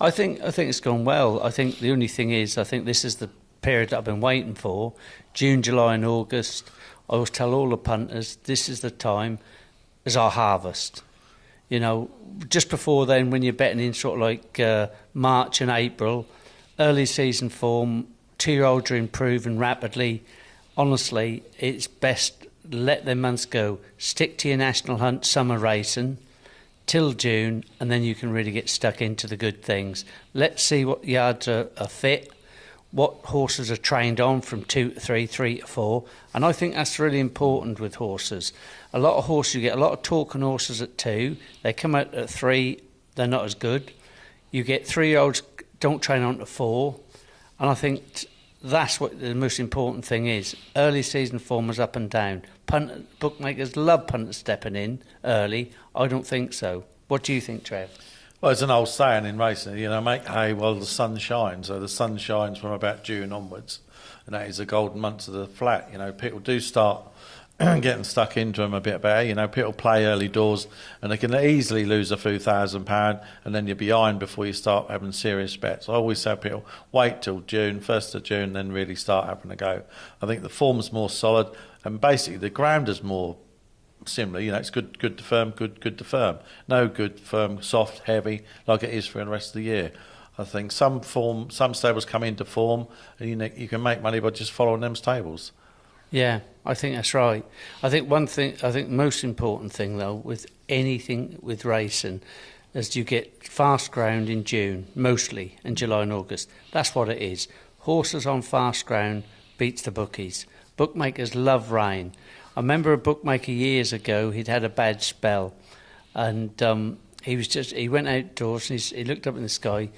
I think it's gone well. I think the only thing is, I think this is the period that I've been waiting for. June, July and August, I always tell all the punters, this is the time, is our harvest. You know, just before then, when you're betting in sort of like March and April, early season form, 2-year-olds are improving rapidly. Honestly, it's best let them months go. Stick to your national hunt summer racing till June, and then you can really get stuck into the good things. Let's see what yards are fit, what horses are trained on from 2 to 3, 3 to 4, and I think that's really important with horses. A lot of horses, you get a lot of talking horses at 2, they come out at 3, they're not as good. You get 3-year-olds don't train on to 4, and I think that's what the most important thing is. Early season form is up and down. Bookmakers love punters stepping in early. I don't think so. What do you think, Trev? Well, it's an old saying in racing, you know, make hay while the sun shines. So the sun shines from about June onwards, and that is the golden months of the flat. You know, people do start getting stuck into them a bit better. You know, people play early doors, and they can easily lose a few £1,000, and then you're behind before you start having serious bets. I always say people, wait till June, 1st of June, then really start having a go. I think the form's more solid, and basically the ground is more similar. You know, it's good to firm, good to firm. No good firm, soft, heavy, like it is for the rest of the year. I think some stables come into form, and you can make money by just following them stables. Yeah, I think that's right. I think the most important thing though with anything with racing is you get fast ground in June mostly, and July and August. That's what it is. Horses on fast ground beats the bookies. Bookmakers love rain. I remember a bookmaker years ago, he'd had a bad spell, and he went outdoors and he looked up in the sky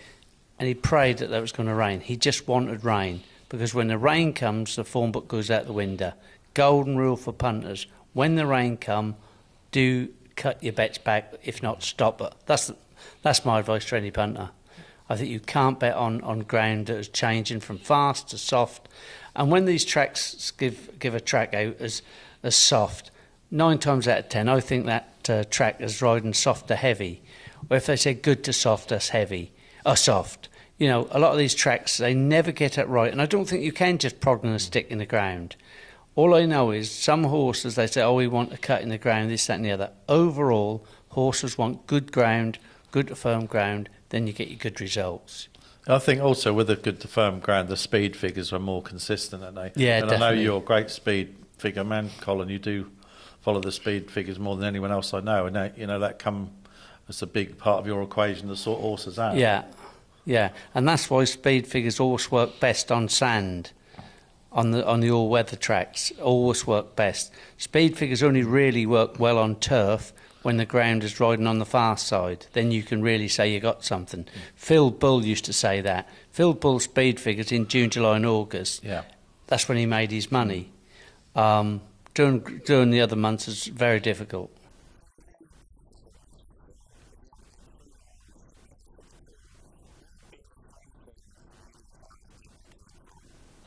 and he prayed that was going to rain. He just wanted rain, because when the rain comes, the form book goes out the window. Golden rule for punters: when the rain comes, do cut your bets back. If not, stop it. That's my advice to any punter. I think you can't bet on ground that is changing from fast to soft. And when these tracks give a track out as soft, 9 times out of 10, I think that track is riding soft to heavy. Or if they say good to soft, that's heavy or soft. You know, a lot of these tracks, they never get it right, and I don't think you can just prod on a stick in the ground. All I know is some horses, they say, oh, we want a cut in the ground, this, that and the other. Overall, horses want good ground, good to firm ground, then you get your good results. I think also with a good to firm ground, the speed figures are more consistent, aren't they? Yeah, and definitely. I know you're a great speed figure man, Colin. You do follow the speed figures more than anyone else I know, and that, you know, that come as a big part of your equation to sort horses out. Yeah, and that's why speed figures always work best on sand, on the all-weather tracks. Always work best. Speed figures only really work well on turf when the ground is riding on the fast side. Then you can really say you got something. Phil Bull used to say that. Phil Bull's speed figures in June, July and August. Yeah, that's when he made his money. During the other months is very difficult.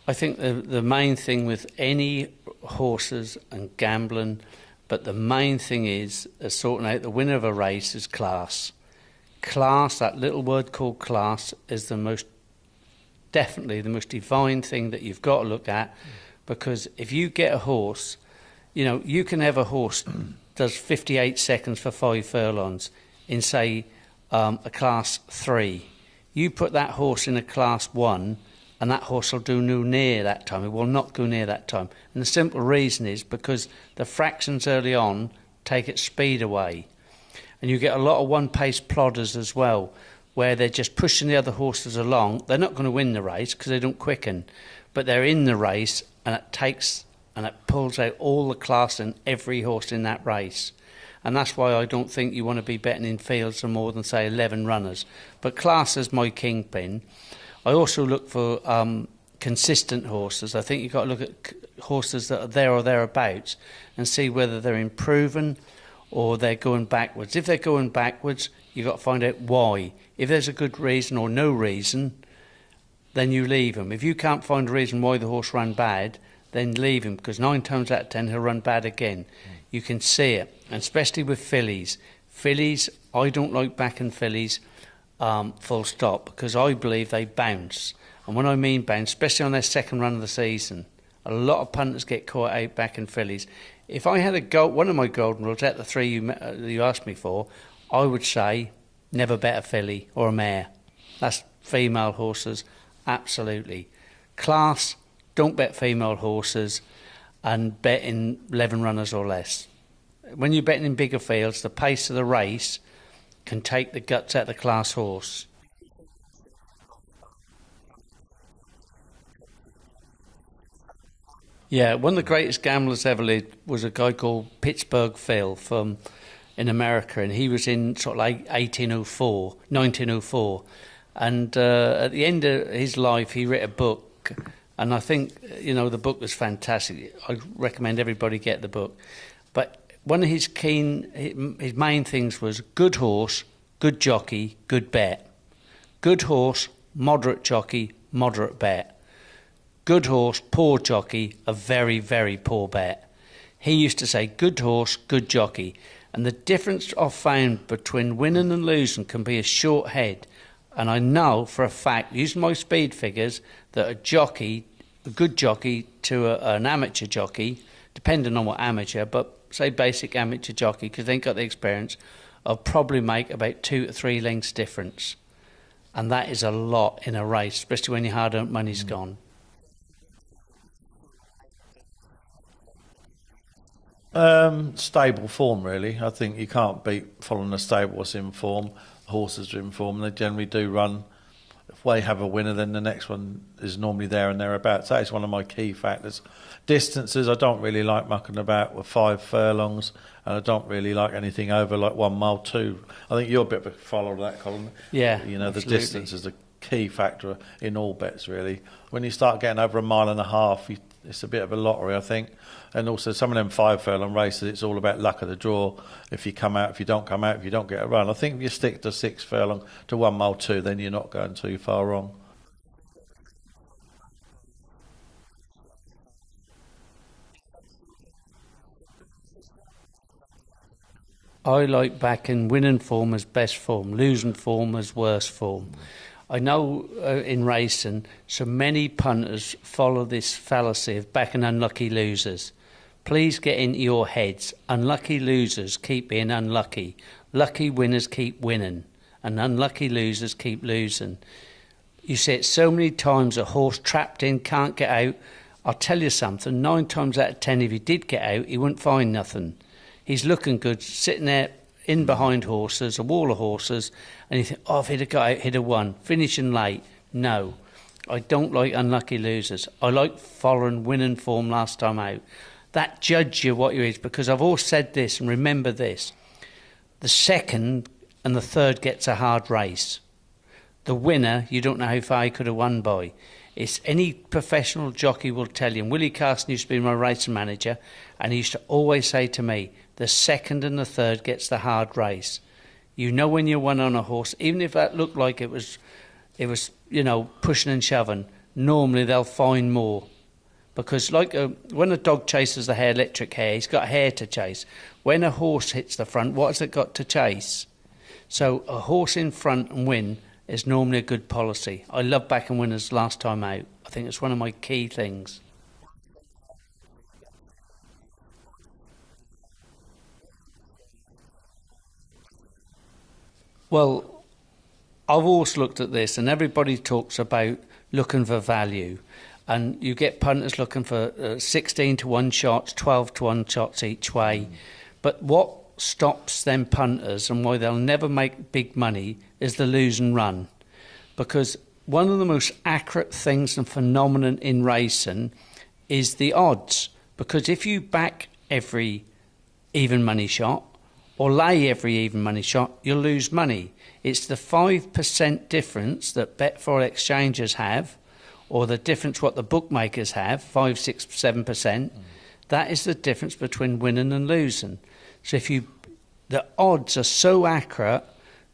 I think the main thing with any horses and gambling, but the main thing is sorting out the winner of a race is class. Class, that little word called class, is definitely the most divine thing that you've got to look at, because if you get a horse, you know, you can have a horse does 58 seconds for 5 furlongs in, say, a class 3. You put that horse in a class 1, and that horse will do no near that time. It will not go near that time. And the simple reason is because the fractions early on take its speed away. And you get a lot of one-pace plodders as well, where they're just pushing the other horses along. They're not going to win the race because they don't quicken, but they're in the race, and it pulls out all the class in every horse in that race. And that's why I don't think you want to be betting in fields of more than, say, 11 runners. But class is my kingpin. I also look for consistent horses. I think you've got to look at horses that are there or thereabouts and see whether they're improving or they're going backwards. If they're going backwards, you've got to find out why. If there's a good reason or no reason, then you leave him. If you can't find a reason why the horse ran bad, then leave him, because 9 times out of 10 he'll run bad again. You can see it, and especially with fillies. Fillies, I don't like backing fillies full stop, because I believe they bounce. And when I mean bounce, especially on their second run of the season, a lot of punters get caught out backing fillies. If I had one of my golden rules out the three you asked me for, I would say never bet a filly or a mare. That's female horses, absolutely. Class, don't bet female horses, and bet in 11 runners or less. When you're betting in bigger fields, the pace of the race can take the guts out of the class horse. Yeah, one of the greatest gamblers ever lived was a guy called Pittsburgh Phil from in America, and he was in sort of like 1804, 1904, and at the end of his life, he wrote a book, and I think the book was fantastic. I recommend everybody get the book. But one of his main things was good horse, good jockey, good bet. Good horse, moderate jockey, moderate bet. Good horse, poor jockey, a very, very poor bet. He used to say good horse, good jockey. And the difference I've found between winning and losing can be a short head. And I know for a fact, using my speed figures, that a good jockey to an amateur jockey, depending on what amateur, but say basic amateur jockey, because they ain't got the experience, I'll probably make about 2 to 3 lengths difference. And that is a lot in a race, especially when your hard-earned money's gone. Stable form, really. I think you can't beat following a stable that's in form. Horses are in form. They generally do run. If they have a winner, then the next one is normally there and thereabouts. That is one of my key factors. Distances, I don't really like mucking about with 5 furlongs, and I don't really like anything over like 1 mile 2. I think you're a bit of a follower of that, Colin. Yeah, the absolutely. distance is a key factor in all bets, really. When you start getting over 1.5 miles, it's a bit of a lottery, I think. And also some of them 5 furlong races, it's all about luck of the draw. If you come out, if you don't come out, if you don't get a run. I think if you stick to 6 furlong to 1 mile 2, then you're not going too far wrong. I like backing winning form as best form, losing form as worst form. I know in racing, so many punters follow this fallacy of backing unlucky losers. Please get into your heads. Unlucky losers keep being unlucky. Lucky winners keep winning. And unlucky losers keep losing. You see it so many times, a horse trapped in, can't get out. I'll tell you something, 9 times out of 10, if he did get out, he wouldn't find nothing. He's looking good, sitting there in behind horses, a wall of horses, and you think, oh, if he'd have got out, he'd have won. Finishing late. No. I don't like unlucky losers. I like following winning form last time out. That judge you what you is, because I've always said this, and remember this. The second and the third gets a hard race. The winner, you don't know how far he could have won by. It's any professional jockey will tell you. And Willie Carson used to be my racing manager, and he used to always say to me, the second and the third gets the hard race. You know when you won on a horse, even if that looked like it was pushing and shoving, normally they'll find more. Because when a dog chases the hare, electric hare, he's got hair to chase. When a horse hits the front, what has it got to chase? So a horse in front and win is normally a good policy. I love backing winners last time out. I think it's one of my key things. Well, I've always looked at this, and everybody talks about looking for value. And you get punters looking for 16 to 1 shots, 12 to 1 shots each way. But what stops them punters and why they'll never make big money is the lose and run. Because one of the most accurate things and phenomenon in racing is the odds. Because if you back every even money shot or lay every even money shot, you'll lose money. It's the 5% difference that Bet exchanges have, or the difference what the bookmakers have, 5, 6, 7%. That is the difference between winning and losing. So the odds are so accurate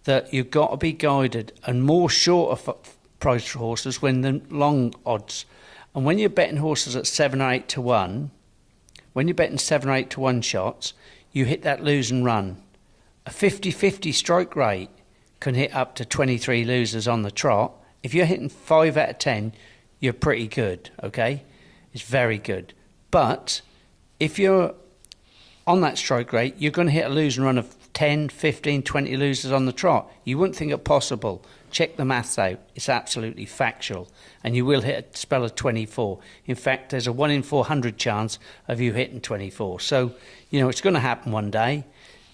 that you've got to be guided, and more shorter price horses win than long odds. And when you're betting horses at 7 or 8 to 1, when you're betting 7 or 8 to 1 shots, you hit that lose and run. A 50-50 strike rate can hit up to 23 losers on the trot. If you're hitting 5 out of 10, you're pretty good, okay? It's very good. But if you're on that strike rate, you're going to hit a losing run of 10, 15, 20 losers on the trot. You wouldn't think it possible. Check the maths out. It's absolutely factual. And you will hit a spell of 24. In fact, there's a 1 in 400 chance of you hitting 24. So, you know, it's going to happen one day.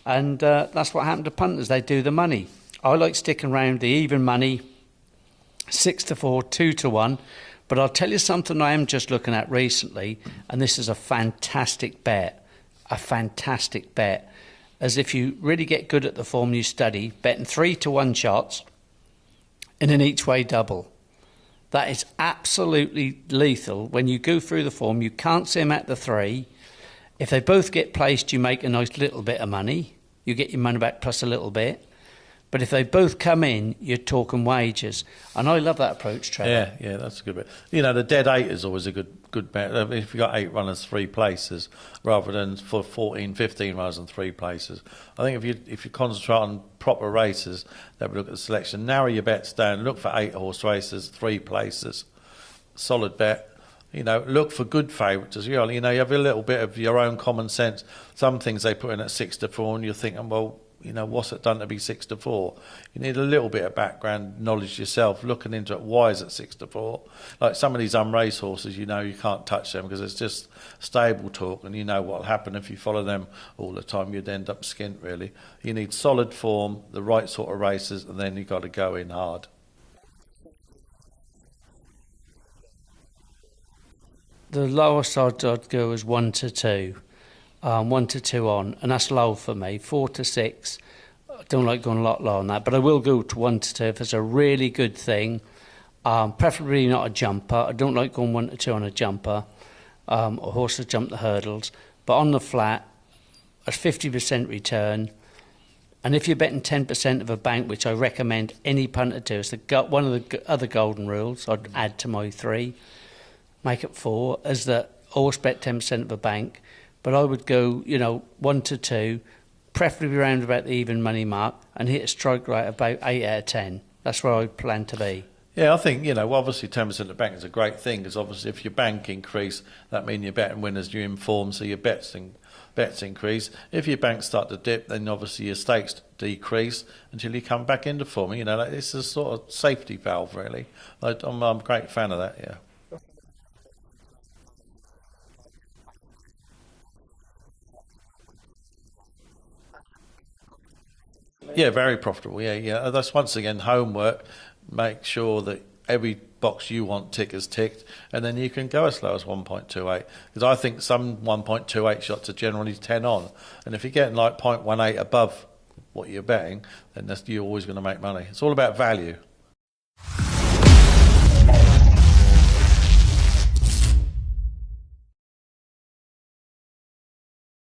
And that's what happened to punters. They do the money. I like sticking around the even money, 6-4, 2-1. But I'll tell you something I am just looking at recently, and this is a fantastic bet. A fantastic bet. As if you really get good at the form you study, betting 3-1 shots in an each way double. That is absolutely lethal. When you go through the form, you can't see them at the 3. If they both get placed, you make a nice little bit of money. You get your money back plus a little bit. But if they both come in, you're talking wages. And I love that approach, Trevor. Yeah, that's a good bet. You know, the dead 8 is always a good bet. If you've got 8 runners, 3 places, rather than for 14, 15 runners and 3 places. I think if you concentrate on proper races, then look at the selection. Narrow your bets down. Look for 8 horse races, 3 places. Solid bet. You know, look for good favourites as well. You know, you have a little bit of your own common sense. Some things they put in at 6-4 and you're thinking, well, you know, what's it done to be 6-4? You need a little bit of background knowledge yourself, looking into it. Why is it 6-4? Like some of these unraced horses, you know, you can't touch them because it's just stable talk, and you know what'll happen if you follow them all the time. You'd end up skint, really. You need solid form, the right sort of races, and then you've got to go in hard. The lowest odds I'd go is 1-2. 1-2 on, and that's low for me. 4-6, I don't like going a lot lower on that, but I will go to 1-2 if it's a really good thing. Preferably not a jumper. I don't like going 1-2 on a jumper. A horse that jump the hurdles, but on the flat, a 50% return. And if you're betting 10% of a bank, which I recommend any punter do, it's one of the other golden rules I'd add to my 3, make it 4, is that always bet 10% of a bank. But I would go, you know, 1-2, preferably around about the even money mark, and hit a strike rate about 8 out of 10. That's where I plan to be. Yeah, I think, you know, obviously 10% of the bank is a great thing, because obviously if your bank increase, that means you're betting winners, you're informed, so your bets increase. If your banks start to dip, then obviously your stakes decrease until you come back into form. You know, like, it's a sort of safety valve, really. I'm a great fan of that, yeah. Yeah, very profitable. Yeah. That's once again homework. Make sure that every box you want tick is ticked, and then you can go as low as 1.28. Because I think some 1.28 shots are generally 10 on, and if you're getting like 0.18 above what you're betting, then you're always going to make money. It's all about value.